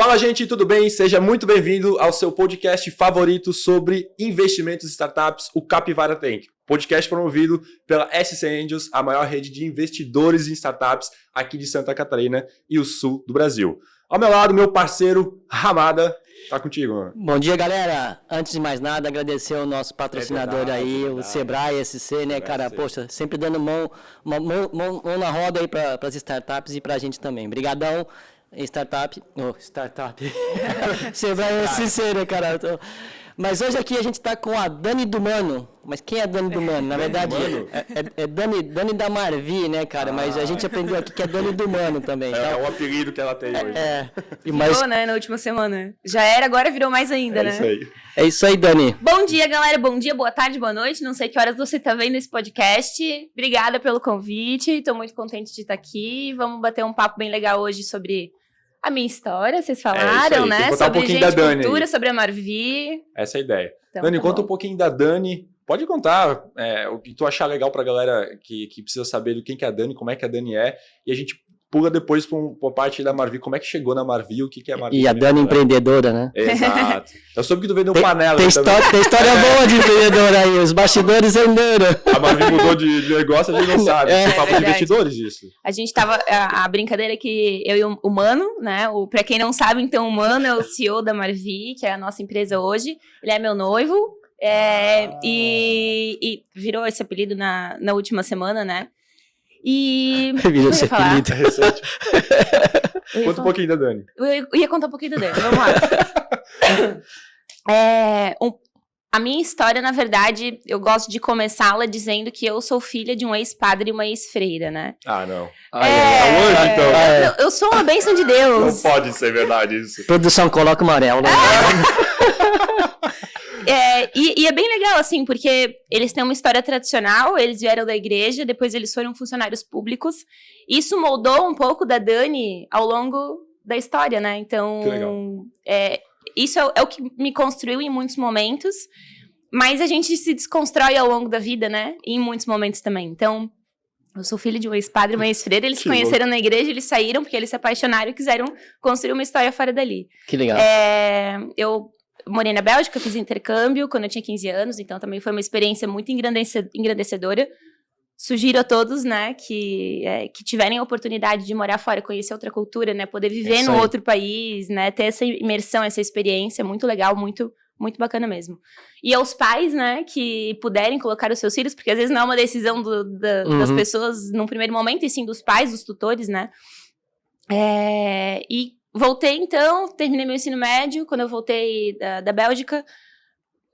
Fala, gente, tudo bem? Seja muito bem-vindo ao seu podcast favorito sobre investimentos em startups, o Capivara Tank. Podcast promovido pela SC Angels, a maior rede de investidores em startups aqui de Santa Catarina e o sul do Brasil. Ao meu lado, meu parceiro Ramada. Tá contigo, mano. Bom dia, galera. Antes de mais nada, agradecer ao nosso patrocinador o Sebrae SC, né, cara? Poxa, sempre dando mão na roda aí para as startups e para a gente também. Obrigadão. Startup. Sebrae SC, né, cara? Mas hoje aqui a gente tá com a Dani do Mano. Mas quem é a Dani do Mano? Na verdade, é Dani da Marvi, né, cara? Mas a gente aprendeu aqui que é Dani do Mano também. É o apelido que ela tem hoje. Virou, né, na última semana. Já era, agora virou mais ainda, né? Isso aí. É isso aí, Dani. Bom dia, galera. Bom dia, boa tarde, boa noite. Não sei que horas você tá vendo esse podcast. Obrigada pelo convite. Tô muito contente de estar aqui. Vamos bater um papo bem legal hoje sobre a minha história, vocês falaram, né? Sobre gente, cultura, sobre a Marvi. Essa é a ideia. Então, Dani, tá conta bom. um pouquinho da Dani. Pode contar o que tu achar legal pra galera que precisa saber do quem que é a Dani, como é que a Dani é. E a gente pula depois pra parte da Marvi, como é que chegou na Marvi, o que é a Marvi. E a Dani empreendedora, né? Exato. Eu soube que tu vendeu panela tem também. Tem história boa de empreendedora aí, os bastidores renderam. A Marvi mudou de negócio, a gente não sabe. É papo de investidores isso. A gente tava... A brincadeira é que eu e o Mano, né? Pra quem não sabe, então, o Mano é o CEO da Marvi, que é a nossa empresa hoje. Ele é meu noivo. E virou esse apelido na última semana, né? E... Virou esse apelido. Conta um pouquinho da Dani. Eu ia contar um pouquinho da Dani, vamos lá. A minha história, na verdade, eu gosto de começá-la dizendo que eu sou filha de um ex-padre e uma ex-freira, né? Ah, não. É um anjo, então. Eu sou uma bênção de Deus. Não pode ser verdade isso. Produção, coloca o amarelo. Né? E é bem legal, assim, porque eles têm uma história tradicional, eles vieram da igreja, depois eles foram funcionários públicos. Isso moldou um pouco da Dani ao longo da história, né? Então, que legal. Isso é o que me construiu em muitos momentos, mas a gente se desconstrói ao longo da vida, né? E em muitos momentos também. Então, eu sou filho de um ex-padre e uma ex-freira, eles se conheceram na igreja, eles saíram porque eles se apaixonaram e quiseram construir uma história fora dali. Que legal. Eu morei na Bélgica, fiz intercâmbio quando eu tinha 15 anos, então também foi uma experiência muito engrandecedora. Sugiro a todos, né, que tiverem a oportunidade de morar fora, conhecer outra cultura, né, poder viver num outro país, né, ter essa imersão, essa experiência muito legal, muito, muito bacana mesmo. E aos pais, né, que puderem colocar os seus filhos, porque às vezes não é uma decisão das pessoas num primeiro momento, e sim dos pais, dos tutores, né. E voltei, então, terminei meu ensino médio. Quando eu voltei da Bélgica,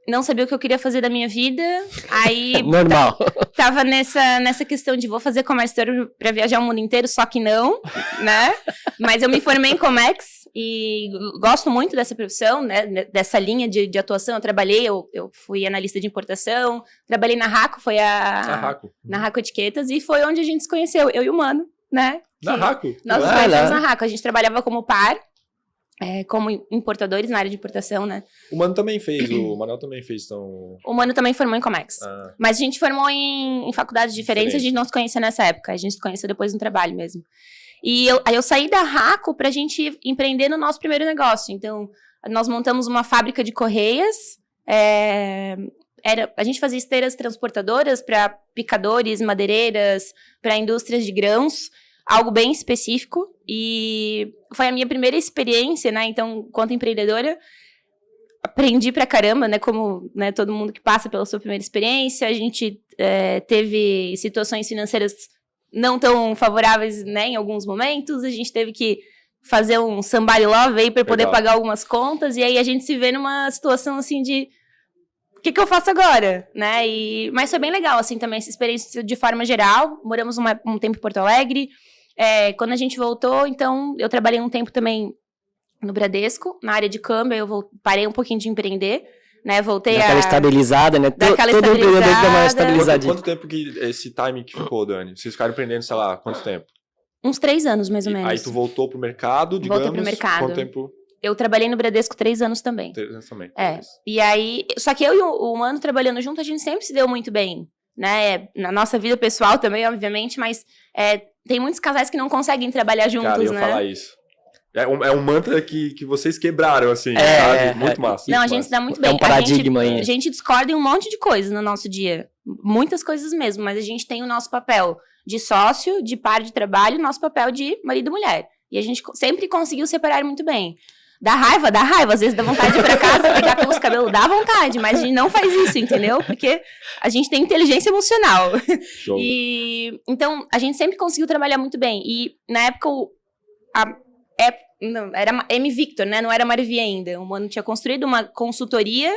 não sabia o que eu queria fazer da minha vida. Aí normal. Tava nessa questão de vou fazer comércio para viajar o mundo inteiro, só que não, né? Mas eu me formei em Comex e gosto muito dessa profissão, né? Dessa linha de atuação. Eu trabalhei, eu fui analista de importação, trabalhei na Raco, foi na Raco Etiquetas, e foi onde a gente se conheceu, eu e o Mano, né? Na Raco? Nós nos conhecemos na Raco. A gente trabalhava como par, como importadores na área de importação, né? O Mano também fez, o Manuel também fez, então... O Mano também formou em Comex. Mas a gente formou em faculdades diferentes, a gente não se conhecia nessa época. A gente se conheceu depois no trabalho mesmo. E aí eu saí da Raco pra gente empreender no nosso primeiro negócio. Então, nós montamos uma fábrica de correias. A gente fazia esteiras transportadoras para picadores, madeireiras, para indústrias de grãos. Algo bem específico, e foi a minha primeira experiência, né, então, quanto empreendedora, aprendi pra caramba, né, como, né, todo mundo que passa pela sua primeira experiência. A gente teve situações financeiras não tão favoráveis, né, em alguns momentos. A gente teve que fazer um somebody love aí para poder pagar algumas contas, e aí a gente se vê numa situação, assim, de o que eu faço agora, né? Mas foi bem legal, assim, também, essa experiência de forma geral. Moramos um tempo em Porto Alegre. Quando a gente voltou, então, eu trabalhei um tempo também no Bradesco, na área de câmbio. Eu parei um pouquinho de empreender, né? Voltei daquela estabilizada, né? Todo empreendedor dá uma estabilizadinha. Quanto tempo que esse time que ficou, Dani? Vocês ficaram empreendendo, sei lá, quanto tempo? Uns 3 anos, mais ou menos. Aí tu voltou pro mercado, digamos? Voltei pro mercado. Quanto tempo? Eu trabalhei no Bradesco 3 anos também. 3 anos também. E aí... Só que eu e o Mano trabalhando junto, a gente sempre se deu muito bem, né? Na nossa vida pessoal também, obviamente, mas tem muitos casais que não conseguem trabalhar juntos, Cara, eu ia né? falar isso. É um mantra que vocês quebraram, assim, sabe? Muito massa. Não, muito a gente massa. se dá muito bem. É um paradigma aí. A gente discorda em um monte de coisas no nosso dia. Muitas coisas mesmo, mas a gente tem o nosso papel de sócio, de par de trabalho, o nosso papel de marido e mulher. E a gente sempre conseguiu separar muito bem. Dá raiva, às vezes dá vontade de ir pra casa, pegar pelos cabelos, dá vontade, mas a gente não faz isso, entendeu? Porque a gente tem inteligência emocional. Show. E então, a gente sempre conseguiu trabalhar muito bem. E na época, era M Victor, né? Não era Marvi ainda. O Mano tinha construído uma consultoria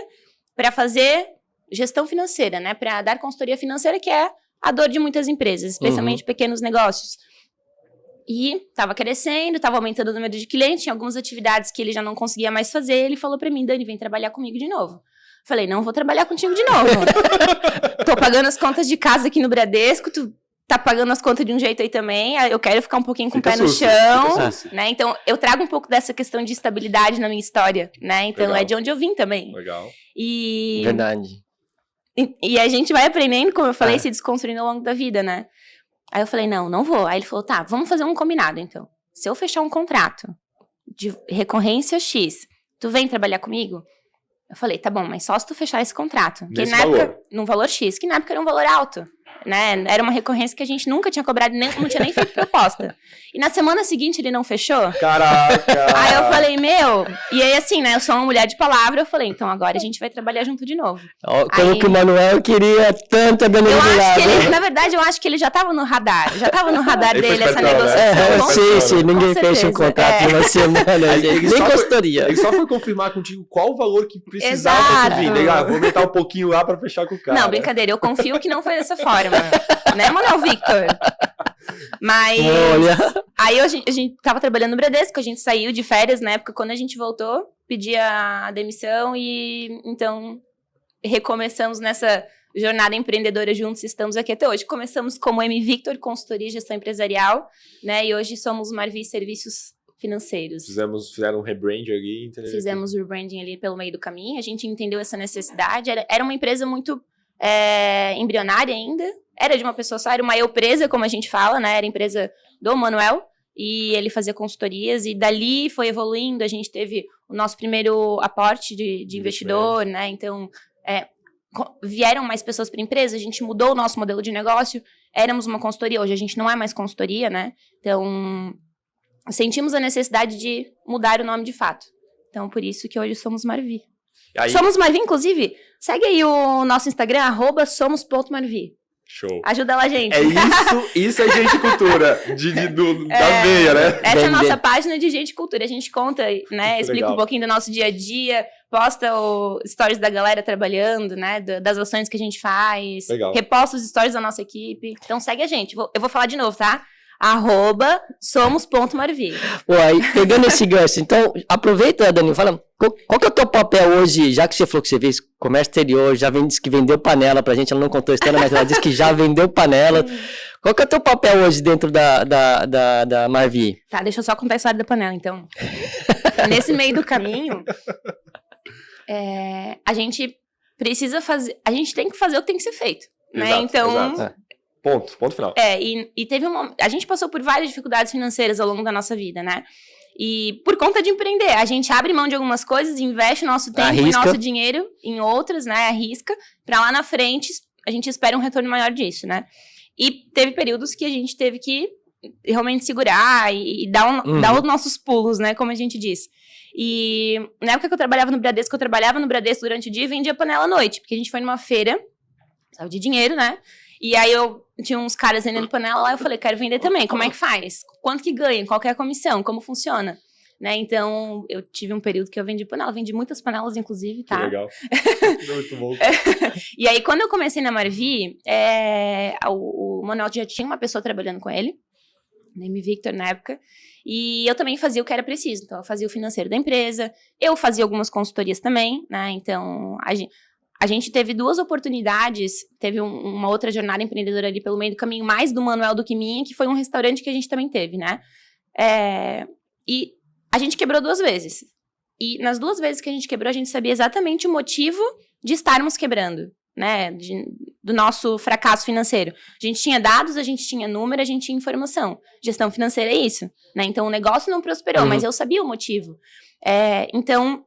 para fazer gestão financeira, né? Para dar consultoria financeira, que é a dor de muitas empresas, especialmente pequenos negócios. E estava crescendo, estava aumentando o número de clientes, tinha algumas atividades que ele já não conseguia mais fazer. Ele falou para mim, Dani, vem trabalhar comigo de novo. Falei, não vou trabalhar contigo de novo. Tô pagando as contas de casa aqui no Bradesco, tu tá pagando as contas de um jeito aí também, eu quero ficar um pouquinho com o pé no chão, né? Então, eu trago um pouco dessa questão de estabilidade na minha história, né? Então, Legal. é de onde eu vim também. Legal. E... Verdade. E a gente vai aprendendo, como eu falei, se desconstruindo ao longo da vida, né? Aí eu falei, não vou. Aí ele falou, tá, vamos fazer um combinado, então. Se eu fechar um contrato de recorrência X, tu vem trabalhar comigo? Eu falei, tá bom, mas só se tu fechar esse contrato. Que na época, num valor X, que na época era um valor alto, né? Era uma recorrência que a gente nunca tinha cobrado, não tinha nem feito proposta. E na semana seguinte ele não fechou. Caraca! Aí eu falei, e aí assim, né? Eu sou uma mulher de palavra, eu falei, então agora a gente vai trabalhar junto de novo. Como aí, que o Manuel queria tanto a Dani na verdade, eu acho que ele já tava no radar. Já tava no radar dele essa negociação. Sim, ninguém fecha um contrato em uma semana, gente. Nem consultoria. Ele só foi confirmar contigo qual o valor que precisava pra tu vir. Vou aumentar um pouquinho lá pra fechar com o cara. Não, brincadeira, eu confio que não foi dessa forma. Né, Manuel Victor? Mas aí a gente tava trabalhando no Bradesco, a gente saiu de férias na época, quando a gente voltou, pedi a demissão e então recomeçamos nessa jornada empreendedora juntos, estamos aqui até hoje. Começamos como M Victor, consultoria e gestão empresarial, né? E hoje somos Marvi Serviços Financeiros. Fizeram um rebranding ali. Fizemos o rebranding ali pelo meio do caminho, a gente entendeu essa necessidade, era uma empresa muito embrionária ainda, era de uma pessoa só, era uma eu presa, como a gente fala, né? Era a empresa do Manuel, e ele fazia consultorias, e dali foi evoluindo, a gente teve o nosso primeiro aporte de investidor, né? Então, vieram mais pessoas para a empresa, a gente mudou o nosso modelo de negócio, éramos uma consultoria, hoje a gente não é mais consultoria, né? Então, sentimos a necessidade de mudar o nome de fato. Então, por isso que hoje somos Marvi. Somos Marvi, inclusive, segue aí o nosso Instagram, @somos.marvi. Show. Ajuda lá, gente. Isso é gente cultura, da veia, né? Essa é a nossa página de gente cultura. A gente conta, né? Explica legal. Um pouquinho do nosso dia a dia, posta stories da galera trabalhando, né? Das ações que a gente faz. Legal. Reposta os stories da nossa equipe. Então segue a gente. Eu vou falar de novo, tá? @somos.marvi. Aí, pegando esse gancho, então, aproveita, Dani, fala, qual que é o teu papel hoje, já que você falou que você fez comércio exterior, disse que vendeu panela pra gente, ela não contou a história, mas ela disse que já vendeu panela. Qual que é o teu papel hoje dentro da Marvi? Tá, deixa eu só contar a história da panela, então. Nesse meio do caminho, a gente precisa fazer, a gente tem que fazer o que tem que ser feito, né? Exato, então... exato. Ponto final. E teve a gente passou por várias dificuldades financeiras ao longo da nossa vida, né? E por conta de empreender, a gente abre mão de algumas coisas, investe o nosso tempo e nosso dinheiro em outras, né? Arrisca, pra lá na frente a gente espera um retorno maior disso, né? E teve períodos que a gente teve que realmente segurar e dar os nossos pulos, né? Como a gente diz. E na época que eu trabalhava no Bradesco, durante o dia e vendia panela à noite, porque a gente foi numa feira, precisava de dinheiro, né? E aí eu tinha uns caras vendendo panela lá, eu falei, quero vender também, como é que faz? Quanto que ganha? Qual que é a comissão? Como funciona? Né? Então, eu tive um período que eu vendi panela, vendi muitas panelas, inclusive, tá? Que legal. Muito bom. E aí, quando eu comecei na Marvi, o Manuel já tinha uma pessoa trabalhando com ele, M Victor na época, e eu também fazia o que era preciso. Então, eu fazia o financeiro da empresa, eu fazia algumas consultorias também, né? Então, a gente teve duas oportunidades, teve uma outra jornada empreendedora ali pelo meio do caminho, mais do Manuel do que minha, que foi um restaurante que a gente também teve, né? E a gente quebrou 2 vezes. E nas 2 vezes que a gente quebrou, a gente sabia exatamente o motivo de estarmos quebrando, né? do nosso fracasso financeiro. A gente tinha dados, a gente tinha número, a gente tinha informação. Gestão financeira é isso, né? Então, o negócio não prosperou, mas eu sabia o motivo. Então,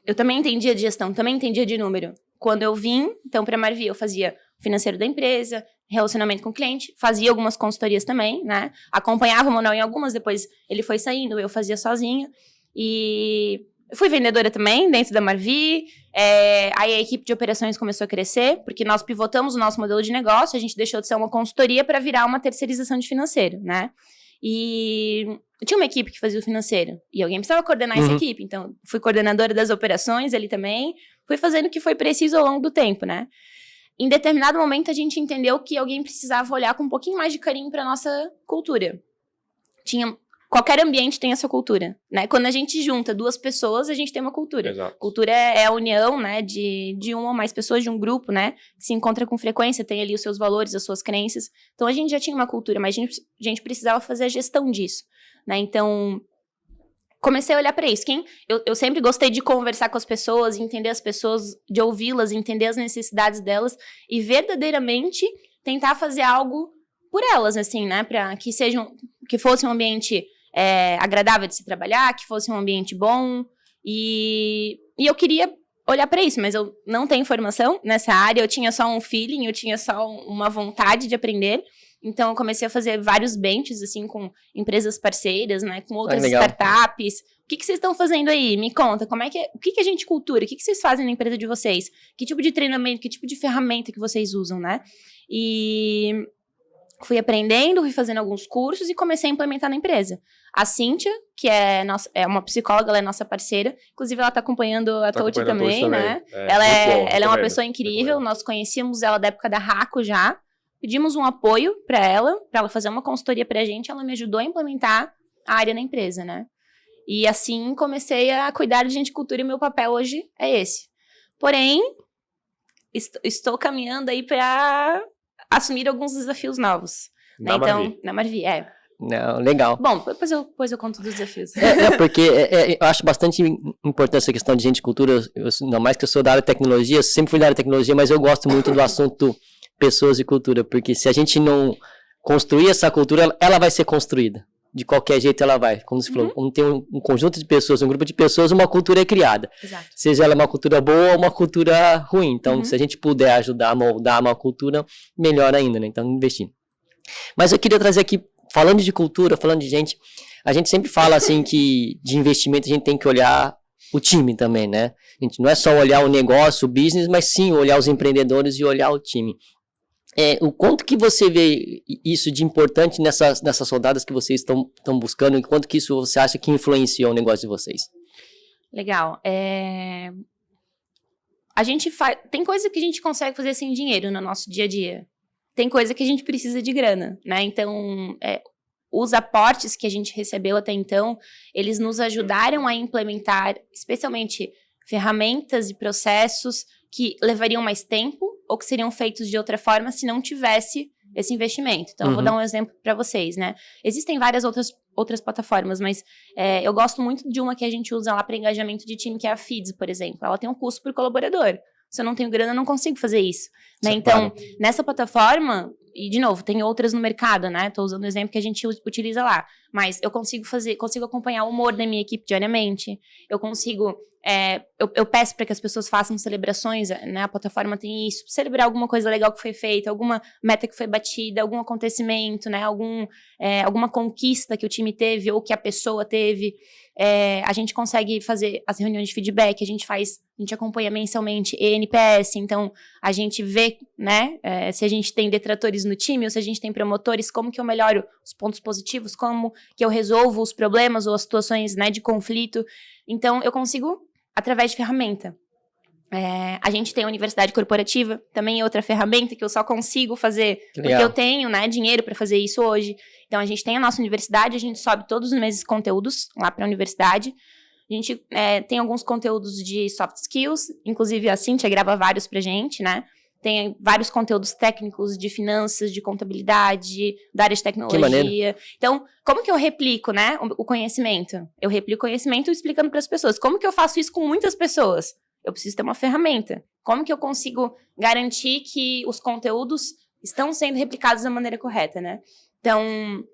eu também entendia de gestão, também entendia de número. Quando eu vim, então, para a Marvi, eu fazia o financeiro da empresa, relacionamento com o cliente, fazia algumas consultorias também, né? Acompanhava o Manuel em algumas, depois ele foi saindo, eu fazia sozinha. E fui vendedora também, dentro da Marvi. Aí a equipe de operações começou a crescer, porque nós pivotamos o nosso modelo de negócio, a gente deixou de ser uma consultoria para virar uma terceirização de financeiro, né? E eu tinha uma equipe que fazia o financeiro, e alguém precisava coordenar essa equipe, então fui coordenadora das operações ali também, fui fazendo o que foi preciso ao longo do tempo, né? Em determinado momento a gente entendeu que alguém precisava olhar com um pouquinho mais de carinho para nossa cultura. Qualquer ambiente tem a sua cultura, né? Quando a gente junta duas pessoas, a gente tem uma cultura. Exato. Cultura é a união, né, de uma ou mais pessoas, de um grupo, né, que se encontra com frequência, tem ali os seus valores, as suas crenças. Então, a gente já tinha uma cultura, mas a gente precisava fazer a gestão disso, né? Então, comecei a olhar para isso. Eu sempre gostei de conversar com as pessoas, entender as pessoas, de ouvi-las, entender as necessidades delas e verdadeiramente tentar fazer algo por elas, assim, né? Para que fosse um ambiente agradável de se trabalhar, que fosse um ambiente bom. E eu queria olhar para isso, mas eu não tenho formação nessa área, eu tinha só um feeling, eu tinha só uma vontade de aprender. Então, eu comecei a fazer vários benches, assim, com empresas parceiras, né? Com outras startups. O que vocês estão fazendo aí? Me conta, o que a gente cultura? O que vocês fazem na empresa de vocês? Que tipo de treinamento, que tipo de ferramenta que vocês usam, né? E fui aprendendo, fui fazendo alguns cursos e comecei a implementar na empresa. A Cíntia, que é uma psicóloga, ela é nossa parceira. Inclusive, ela está acompanhando a Touti também, né? Ela é uma pessoa incrível. Nós conhecíamos ela da época da Raco já. Pedimos um apoio para ela fazer uma consultoria pra gente. Ela me ajudou a implementar a área na empresa, né? E assim, comecei a cuidar de gente cultura e o meu papel hoje é esse. Porém, estou caminhando aí para assumir alguns desafios novos. Né? Então, na Marvi, Não, legal. Bom, depois eu conto dos desafios. Porque eu acho bastante importante essa questão de gente e cultura. Ainda mais que eu sou da área de tecnologia, eu sempre fui da área de tecnologia, mas eu gosto muito do assunto pessoas e cultura, porque se a gente não construir essa cultura, ela vai ser construída. De qualquer jeito ela vai. Como você falou, quando tem um conjunto de pessoas, um grupo de pessoas, uma cultura é criada. Exato. Seja ela uma cultura boa ou uma cultura ruim. Então, se a gente puder ajudar a moldar uma cultura, melhor ainda, né? Então, investir. Mas eu queria trazer aqui, falando de cultura, falando de gente, a gente sempre fala assim que de investimento a gente tem que olhar o time também, né? A gente não é só olhar o negócio, o business, mas sim olhar os empreendedores e olhar o time. O quanto que você vê isso de importante nessas rodadas que vocês estão buscando e quanto que isso você acha que influenciou o negócio de vocês? Legal. A gente tem coisa que a gente consegue fazer sem dinheiro no nosso dia a dia. Tem coisa que a gente precisa de grana, né? Então, os aportes que a gente recebeu até então, eles nos ajudaram a implementar, especialmente, ferramentas e processos que levariam mais tempo ou que seriam feitos de outra forma se não tivesse esse investimento. Então, eu vou dar um exemplo para vocês, né? Existem várias outras plataformas, mas eu gosto muito de uma que a gente usa lá para engajamento de time, que é a Feeds, por exemplo. Ela tem um custo por colaborador. Se eu não tenho grana, eu não consigo fazer isso. Né? Então, nessa plataforma, e de novo, tem outras no mercado, né? Estou usando o exemplo que a gente utiliza lá. Mas eu consigo acompanhar o humor da minha equipe diariamente. Eu consigo, eu peço para que as pessoas façam celebrações, né? A plataforma tem isso. Celebrar alguma coisa legal que foi feita, alguma meta que foi batida, algum acontecimento, né? Alguma conquista que o time teve ou que a pessoa teve. A gente consegue fazer as reuniões de feedback, a gente acompanha mensalmente NPS, então a gente vê, né, se a gente tem detratores no time ou se a gente tem promotores, como que eu melhoro os pontos positivos, como que eu resolvo os problemas ou as situações, né, de conflito. Então, eu consigo através de ferramenta. A gente tem a universidade corporativa, também é outra ferramenta que eu só consigo fazer porque eu tenho, né, dinheiro para fazer isso hoje. Então, a gente tem a nossa universidade, a gente sobe todos os meses conteúdos lá para a universidade. A gente tem alguns conteúdos de soft skills, inclusive a Cíntia grava vários pra gente, né? Tem vários conteúdos técnicos de finanças, de contabilidade, da área de tecnologia. Então, como que eu replico, né, o conhecimento? Eu replico o conhecimento explicando para as pessoas. Como que eu faço isso com muitas pessoas? Eu preciso ter uma ferramenta. Como que eu consigo garantir que os conteúdos estão sendo replicados da maneira correta, né? Então,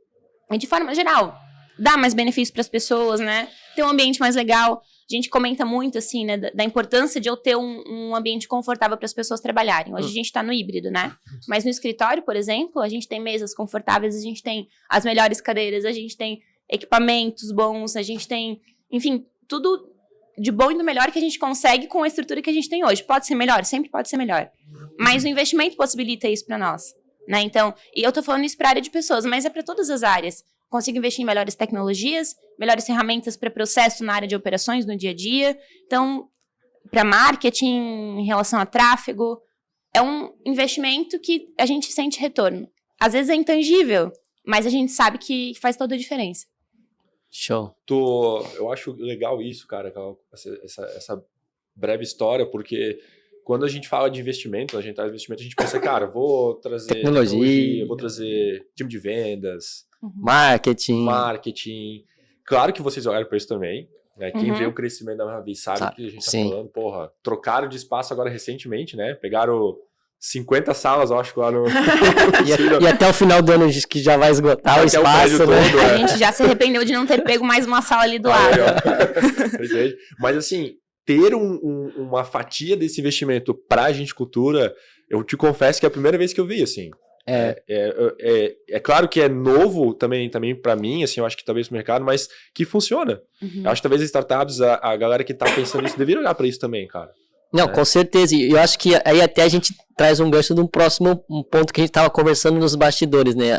de forma geral, dá mais benefícios para as pessoas, né? Ter um ambiente mais legal. A gente comenta muito, assim, né, da importância de eu ter um ambiente confortável para as pessoas trabalharem. Hoje a gente está no híbrido, né? Mas no escritório, por exemplo, a gente tem mesas confortáveis, a gente tem as melhores cadeiras, a gente tem equipamentos bons, a gente tem, enfim, tudo de bom e do melhor que a gente consegue com a estrutura que a gente tem hoje. Pode ser melhor? Sempre pode ser melhor. Mas o investimento possibilita isso para nós, né? Então, e eu tô falando isso para a área de pessoas, mas é para todas as áreas. Consigo investir em melhores tecnologias, melhores ferramentas para processo na área de operações no dia a dia. Então, para marketing, em relação a tráfego, é um investimento que a gente sente retorno. Às vezes é intangível, mas a gente sabe que faz toda a diferença. Show. Eu acho legal isso, cara, essa breve história, porque quando a gente fala de investimento, a gente pensa, cara, vou trazer tecnologia, vou trazer time de vendas, marketing. Claro que vocês olharam para isso também, né? Quem vê o crescimento da Mavi sabe que a gente tá falando, porra, trocaram de espaço agora recentemente, né? Pegaram 50 salas, eu acho, lá no... e até o final do ano que já vai esgotar o espaço, né? Todo, a gente já se arrependeu de não ter pego mais uma sala ali do lado. Mas assim, ter uma fatia desse investimento pra Gente Cultura, eu te confesso que é a primeira vez que eu vi, assim. É claro que é novo também para mim, assim, eu acho que talvez no mercado, mas que funciona. Eu acho que talvez as startups, a galera que tá pensando nisso, deveria olhar para isso também, cara. Não, com certeza. E eu acho que aí até a gente traz um gancho de um próximo ponto que a gente estava conversando nos bastidores, né?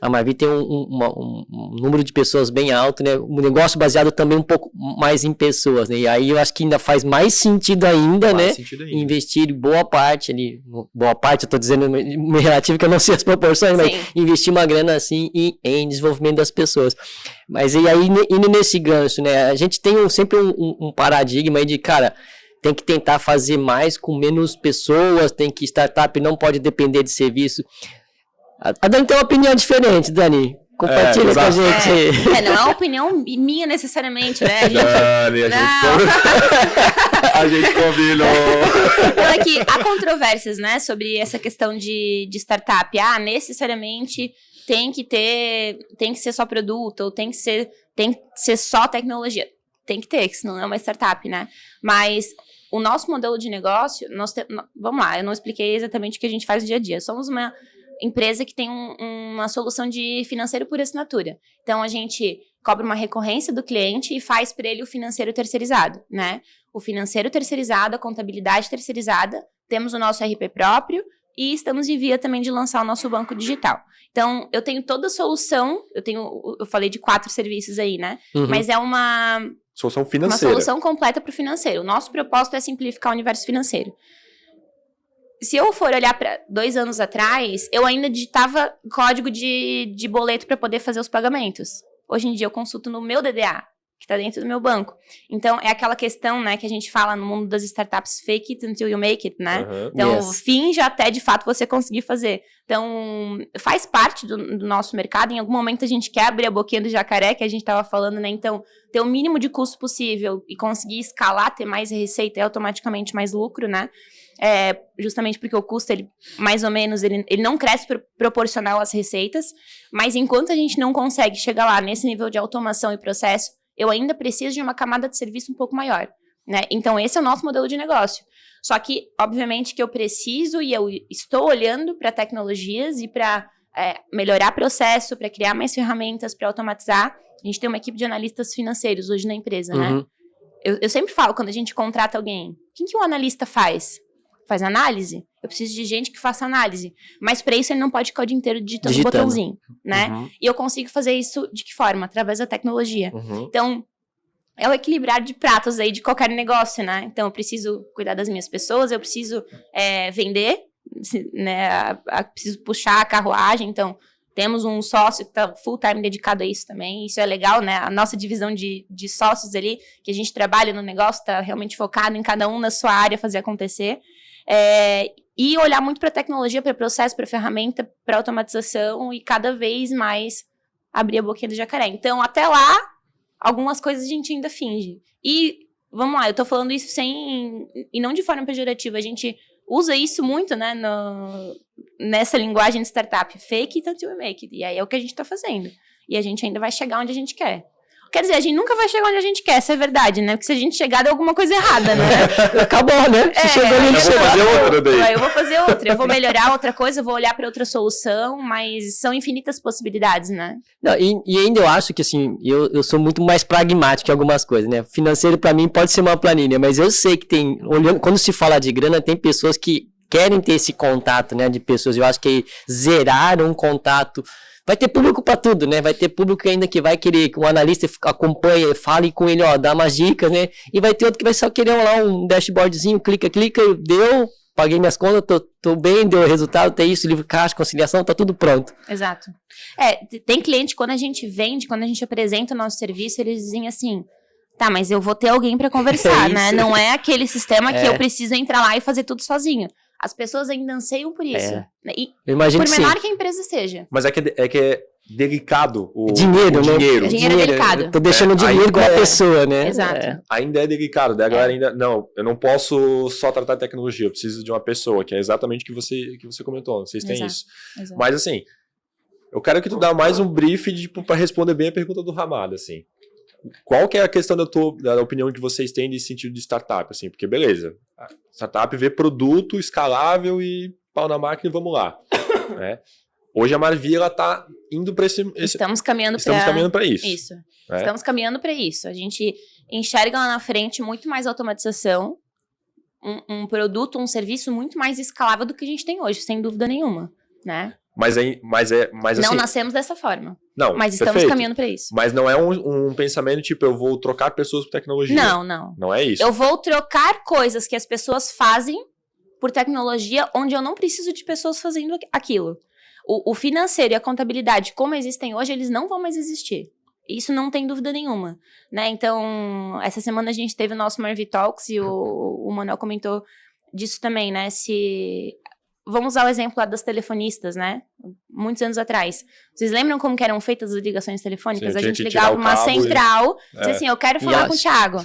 A Mavi tem um número de pessoas bem alto, né? Um negócio baseado também um pouco mais em pessoas, né? E aí eu acho que ainda faz mais sentido ainda, né? Investir boa parte ali, eu tô dizendo relativo que eu não sei as proporções, mas investir uma grana assim em desenvolvimento das pessoas. Mas e aí, indo nesse gancho, né? A gente tem sempre um paradigma aí de, cara, tem que tentar fazer mais com menos pessoas, tem que startup não pode depender de serviço. A Dani tem uma opinião diferente, Dani. Compartilha com a gente. Não é uma opinião minha necessariamente, né? A gente combinou. É que há controvérsias, né, sobre essa questão de startup. Necessariamente tem que ser só produto, ou tem que ser só tecnologia. Tem que ter, que senão não é uma startup, né? Mas o nosso modelo de negócio, vamos lá, eu não expliquei exatamente o que a gente faz no dia a dia. Somos uma empresa que tem uma solução de financeiro por assinatura. Então, a gente cobra uma recorrência do cliente e faz para ele o financeiro terceirizado, né? O financeiro terceirizado, a contabilidade terceirizada, temos o nosso RP próprio e estamos em via também de lançar o nosso banco digital. Então, eu tenho toda a solução, eu falei de 4 serviços aí, né? Mas é uma solução financeira. Uma solução completa para o financeiro. O nosso propósito é simplificar o universo financeiro. Se eu for olhar para 2 anos atrás, eu ainda digitava código de boleto para poder fazer os pagamentos. Hoje em dia eu consulto no meu DDA, que está dentro do meu banco. Então, é aquela questão, né, que a gente fala no mundo das startups, fake it until you make it, né? Então, finja até de fato você conseguir fazer. Então, faz parte do nosso mercado. Em algum momento a gente quer abrir a boquinha do jacaré, que a gente estava falando, né? Então, ter o mínimo de custo possível e conseguir escalar, ter mais receita e automaticamente mais lucro, né? Justamente porque o custo, ele, mais ou menos, ele não cresce proporcional às receitas, mas enquanto a gente não consegue chegar lá nesse nível de automação e processo, eu ainda preciso de uma camada de serviço um pouco maior, né? Então, esse é o nosso modelo de negócio. Só que, obviamente, que eu preciso e eu estou olhando para tecnologias e para melhorar processo, para criar mais ferramentas, para automatizar. A gente tem uma equipe de analistas financeiros hoje na empresa, né? Eu sempre falo, quando a gente contrata alguém, o que um analista faz? Faz análise? Eu preciso de gente que faça análise. Mas para isso ele não pode ficar o dia inteiro digitando um botãozinho, né? E eu consigo fazer isso de que forma? Através da tecnologia. Então, é o equilibrar de pratos aí de qualquer negócio, né? Então, eu preciso cuidar das minhas pessoas, eu preciso vender, né? Preciso puxar a carruagem. Então, temos um sócio que está full time dedicado a isso também. Isso é legal, né? A nossa divisão de sócios ali, que a gente trabalha no negócio, está realmente focado em cada um na sua área fazer acontecer. E olhar muito para tecnologia, para processo, para ferramenta, para automatização e cada vez mais abrir a boquinha do jacaré. Então, até lá, algumas coisas a gente ainda finge. E vamos lá, eu tô falando isso e não de forma pejorativa, a gente usa isso muito, né, nessa linguagem de startup, fake it until we make it, e aí é o que a gente tá fazendo, e a gente ainda vai chegar onde a gente quer. Quer dizer, a gente nunca vai chegar onde a gente quer, essa é verdade, né? Porque se a gente chegar, deu alguma coisa errada, né? Acabou, né? Se chegou, eu vou fazer outra daí. Eu vou fazer outra, eu vou melhorar outra coisa, eu vou olhar para outra solução, mas são infinitas possibilidades, né? Não, e ainda eu acho que, assim, eu sou muito mais pragmático em algumas coisas, né? Financeiro, para mim, pode ser uma planilha, mas eu sei que tem, olhando, quando se fala de grana, tem pessoas que querem ter esse contato, né, de pessoas. Eu acho que zerar um contato... Vai ter público para tudo, né? Vai ter público ainda que vai querer que um analista acompanhe, fale com ele, ó, dá umas dicas, né? E vai ter outro que vai só querer lá um dashboardzinho, clica, deu, paguei minhas contas, tô bem, deu resultado, tem isso, livro caixa, conciliação, tá tudo pronto. Exato. Tem cliente, quando a gente vende, quando a gente apresenta o nosso serviço, eles dizem assim, tá, mas eu vou ter alguém para conversar, né? Não é aquele sistema que eu preciso entrar lá e fazer tudo sozinho. As pessoas ainda anseiam por isso. E eu imagino por menor que a empresa seja. Mas é que é delicado o dinheiro, né? Dinheiro é delicado. Eu tô deixando dinheiro com a pessoa, né? Exato. Ainda é delicado. Daí a galera ainda... Não, eu não posso só tratar de tecnologia. Eu preciso de uma pessoa, que é exatamente o que você comentou. Vocês têm isso. Exato. Mas assim, eu quero que tu dá mais um brief para responder bem a pergunta do Ramada, assim. Qual que é a questão da opinião que vocês têm nesse sentido de startup? Assim, porque, beleza, a startup vê produto escalável e pau na máquina e vamos lá. Né? Hoje a Marvi está indo para esse... Estamos caminhando para isso. Isso. Né? Estamos caminhando para isso. A gente enxerga lá na frente muito mais automatização, um produto, um serviço muito mais escalável do que a gente tem hoje, sem dúvida nenhuma. Né? Mas assim, não nascemos dessa forma. Não, mas estamos perfeito. Caminhando para isso. Mas não é um pensamento tipo, eu vou trocar pessoas por tecnologia. Não. Não é isso. Eu vou trocar coisas que as pessoas fazem por tecnologia, onde eu não preciso de pessoas fazendo aquilo. O financeiro e a contabilidade, como existem hoje, eles não vão mais existir. Isso não tem dúvida nenhuma. Né? Então, essa semana a gente teve o nosso Marvi Talks e o Manuel comentou disso também, né? Vamos usar o exemplo lá das telefonistas, né? Muitos anos atrás. Vocês lembram como que eram feitas as ligações telefônicas? Sim, a gente ligava uma central, dizia assim, eu quero falar com o Thiago.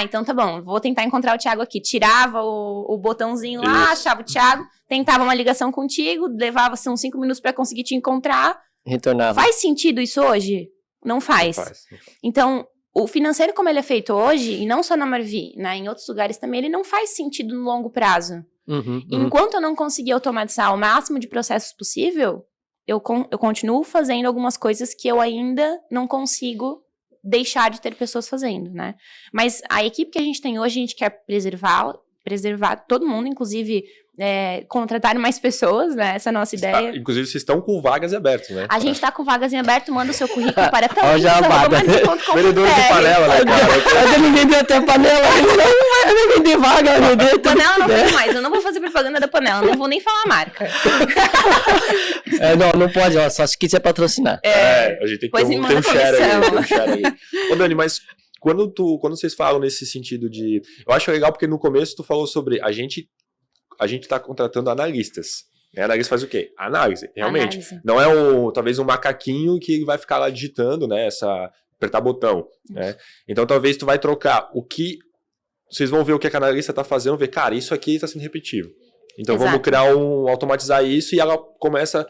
Então tá bom, vou tentar encontrar o Thiago aqui. Tirava o botãozinho lá, achava o Thiago, tentava uma ligação contigo, levava-se uns 5 minutos para conseguir te encontrar. Retornava. Faz sentido isso hoje? Não faz. Então, o financeiro como ele é feito hoje, e não só na Marvi, né? Em outros lugares também, ele não faz sentido no longo prazo. Enquanto eu não conseguir automatizar o máximo de processos possível, eu continuo fazendo algumas coisas que eu ainda não consigo deixar de ter pessoas fazendo, né? Mas a equipe que a gente tem hoje, a gente quer preservar todo mundo, inclusive contratar mais pessoas, né? Essa é a nossa ideia. Inclusive, vocês estão com vagas abertas, né? A gente está com vagas em aberto, manda o seu currículo para Vendedor de panela, né, cara? Ninguém deu até panela, não vai vender vaga, meu Deus. Panela não tem mais, eu não vou fazer propaganda da panela, não vou nem falar a marca. Não pode, só se quiser patrocinar. A gente tem que ter um share aí. Ô, Dani, mas quando vocês falam nesse sentido de... Eu acho legal porque no começo tu falou sobre a gente está contratando analistas. Analista faz o quê? Análise, realmente. Não é talvez um macaquinho que vai ficar lá digitando, né? Apertar botão. Né? Então talvez tu vai trocar o que... Vocês vão ver o que a analista está fazendo, ver, cara, isso aqui está sendo repetitivo. Então vamos criar automatizar isso e ela começa...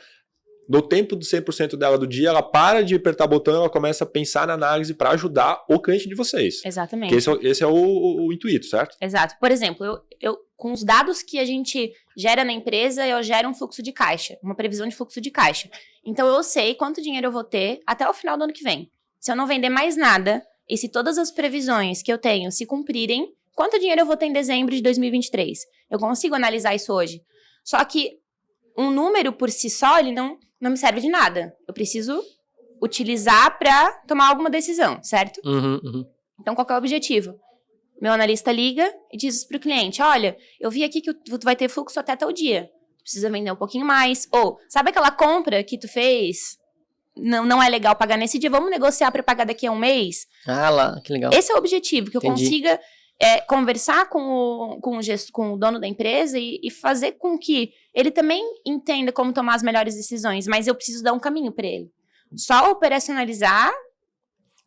No tempo do 100% dela do dia, ela para de apertar botão, ela começa a pensar na análise para ajudar o cliente de vocês. Exatamente. Porque esse é o intuito, certo? Exato. Por exemplo, eu com os dados que a gente gera na empresa, eu gero um fluxo de caixa, uma previsão de fluxo de caixa. Então eu sei quanto dinheiro eu vou ter até o final do ano que vem. Se eu não vender mais nada, e se todas as previsões que eu tenho se cumprirem, quanto dinheiro eu vou ter em dezembro de 2023? Eu consigo analisar isso hoje. Só que um número por si só, ele não me serve de nada. Eu preciso utilizar para tomar alguma decisão, certo? Então, qual que é o objetivo? Meu analista liga e diz para o cliente, olha, eu vi aqui que tu vai ter fluxo até tal dia. Tu precisa vender um pouquinho mais. Ou, sabe aquela compra que tu fez? Não é legal pagar nesse dia, vamos negociar para pagar daqui a um mês? Lá, que legal. Esse é o objetivo, que eu consiga conversar com o dono da empresa e fazer com que ele também entenda como tomar as melhores decisões, mas eu preciso dar um caminho para ele. Só operacionalizar,